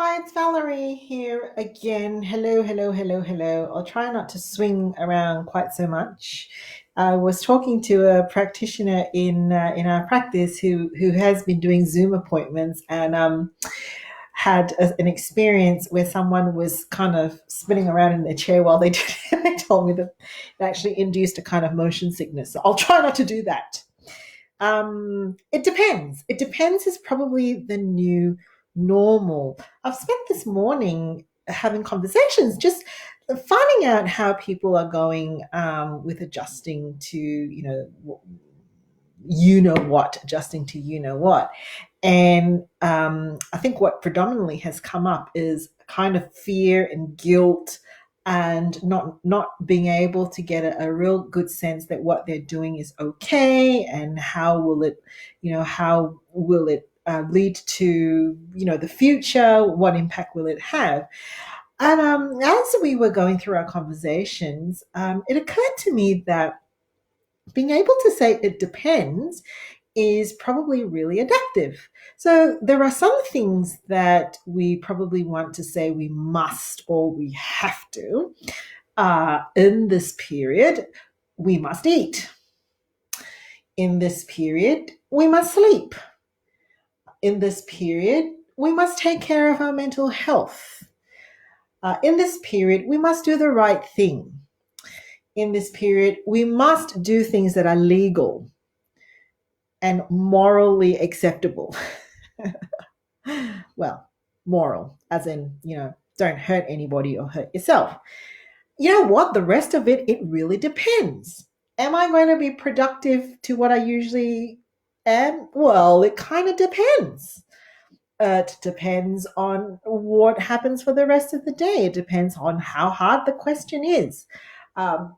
Hi, it's Valerie here again. Hello, hello, hello, hello. I'll try not to swing around quite so much. I was talking to a practitioner in our practice who has been doing Zoom appointments and had an experience where someone was kind of spinning around in their chair while they did it. They told me that it actually induced a kind of motion sickness. So I'll try not to do that. It depends. It depends is probably the new normal. I've spent this morning having conversations, just finding out how people are going with adjusting to, adjusting to what. And I think what predominantly has come up is kind of fear and guilt and not being able to get a real good sense that what they're doing is okay and how will it lead to the future, what impact will it have. And as we were going through our conversations, it occurred to me that being able to say it depends is probably really adaptive. So there are some things that we probably want to say we must or we have to. In this period, we must eat. In this period, we must sleep. In this period, we must take care of our mental health. In this period, we must do the right thing. In this period, we must do things that are legal and morally acceptable. Well, moral, as in, don't hurt anybody or hurt yourself. You know what? The rest of it really depends. Am I going to be productive to what I usually am? Well, it kind of depends. It depends on what happens for the rest of the day. It depends on how hard the question is. Um,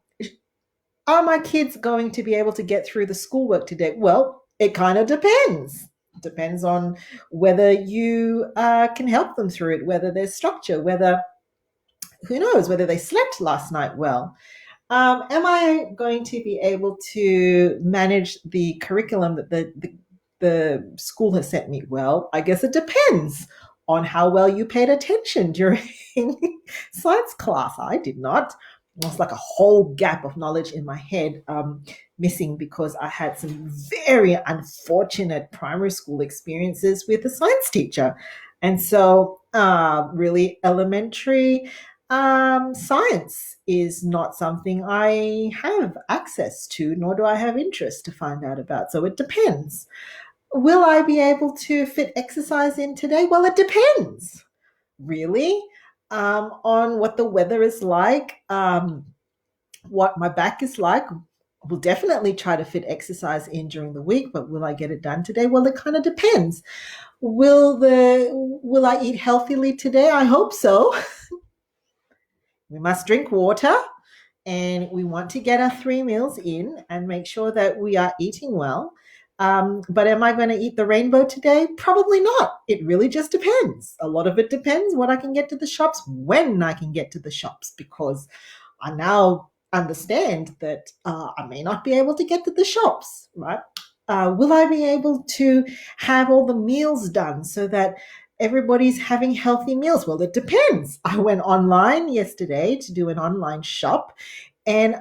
are my kids going to be able to get through the schoolwork today? Well, it kind of depends. Depends on whether you can help them through it, whether there's structure, whether, who knows, whether they slept last night well. Am I going to be able to manage the curriculum that the school has sent me? Well, I guess it depends on how well you paid attention during science class. I did not. It was like a whole gap of knowledge in my head missing because I had some very unfortunate primary school experiences with a science teacher. And so, really, elementary science is not something I have access to, nor do I have interest to find out about. So it depends. Will I be able to fit exercise in today? Well, it depends, really, on what the weather is like, what my back is like. We'll definitely try to fit exercise in during the week, but will I get it done today? Well, it kind of depends. Will I eat healthily today? I hope so. We must drink water and we want to get our 3 meals in and make sure that we are eating well. But am I going to eat the rainbow today? Probably not. It really just depends. A lot of it depends what I can get to the shops, when I can get to the shops, because I now understand that I may not be able to get to the shops, right? Will I be able to have all the meals done so that everybody's having healthy meals? Well, it depends. I went online yesterday to do an online shop, and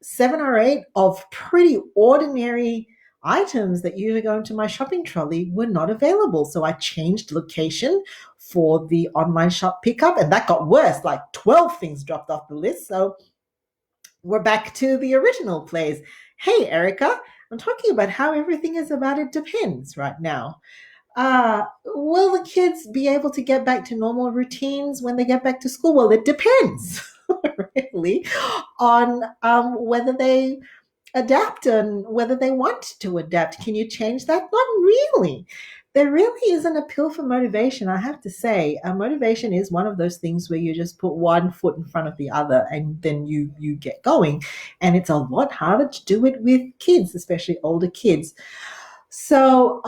7 or 8 of pretty ordinary items that usually go into my shopping trolley were not available. So I changed location for the online shop pickup, and that got worse. Like 12 things dropped off the list. So we're back to the original place. Hey, Erica, I'm talking about how everything is about it depends right now. Will the kids be able to get back to normal routines when they get back to school? Well, it depends, really, on whether they adapt and whether they want to adapt. Can you change that? Not really. There really isn't a pill for motivation, I have to say. Motivation is one of those things where you just put one foot in front of the other and then you get going. And it's a lot harder to do it with kids, especially older kids. So,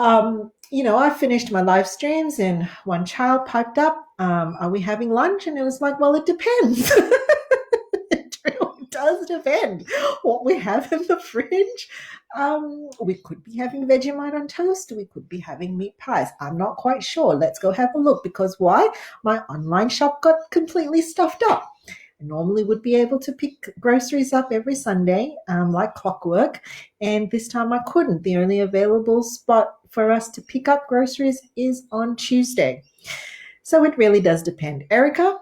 I finished my live streams and one child piped up, are we having lunch? And it was like, well, it depends. It really does depend what we have in the fridge. We could be having Vegemite on toast. We could be having meat pies. I'm not quite sure. Let's go have a look because why? My online shop got completely stuffed up. I normally would be able to pick groceries up every Sunday, like clockwork, and this time I couldn't. The only available spot for us to pick up groceries is on Tuesday. So it really does depend. Erica,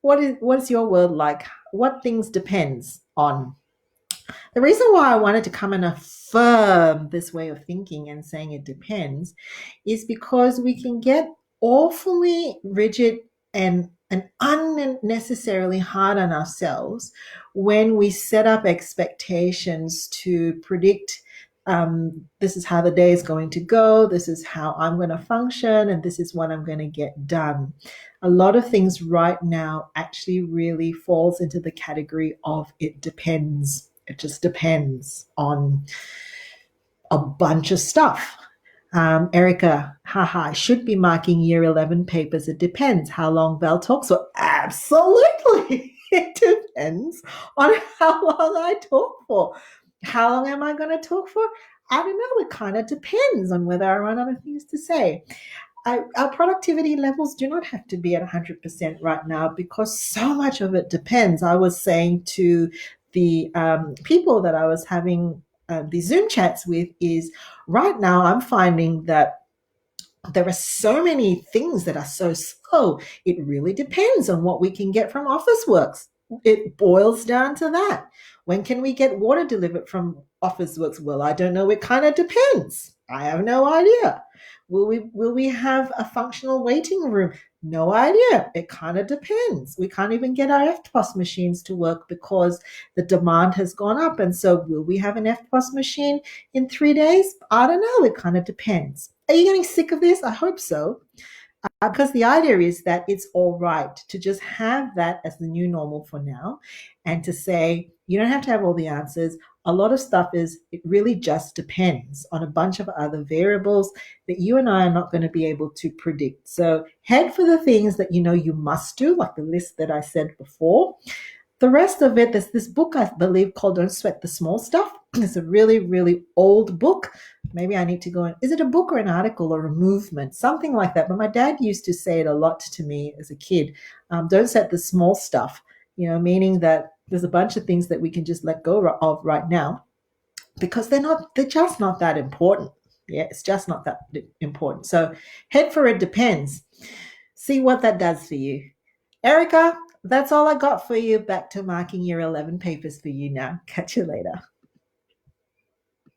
what is your world like? What things depends on? The reason why I wanted to come and affirm this way of thinking and saying it depends is because we can get awfully rigid and unnecessarily hard on ourselves when we set up expectations to predict this is how the day is going to go, this is how I'm going to function, and this is what I'm going to get done. A lot of things right now actually really falls into the category of it depends. It just depends on a bunch of stuff. Erica, haha, I should be marking year 11 papers. It depends how long Val talks for. Absolutely. It depends on how long I talk for. How long am I going to talk for? I don't know. It kind of depends on whether I run out of things to say. Our productivity levels do not have to be at 100% right now because so much of it depends. I was saying to the people that I was having the Zoom chats with is right now I'm finding that there are so many things that are so slow. It really depends on what we can get from Officeworks. It boils down to that. When can we get water delivered from Officeworks? Well, I don't know. It kind of depends. I have no idea. Will we have a functional waiting room? No idea. It kind of depends. We can't even get our FTPOS machines to work because the demand has gone up. And so will we have an FTPOS machine in 3 days? I don't know. It kind of depends. Are you getting sick of this? I hope so. Because the idea is that it's all right to just have that as the new normal for now and to say, you don't have to have all the answers. A lot of stuff is, it really just depends on a bunch of other variables that you and I are not going to be able to predict. So head for the things that you know you must do, like the list that I said before. The rest of it, there's this book I believe called Don't Sweat the Small Stuff. It's a really, really old book. Maybe I need to go in. Is it a book or an article or a movement? Something like that. But my dad used to say it a lot to me as a kid. Don't sweat the small stuff, meaning that there's a bunch of things that we can just let go of right now because they're just not that important. Yeah, it's just not that important. So head for it depends. See what that does for you. Erica, that's all I got for you. Back to marking year 11 papers for you now. Catch you later.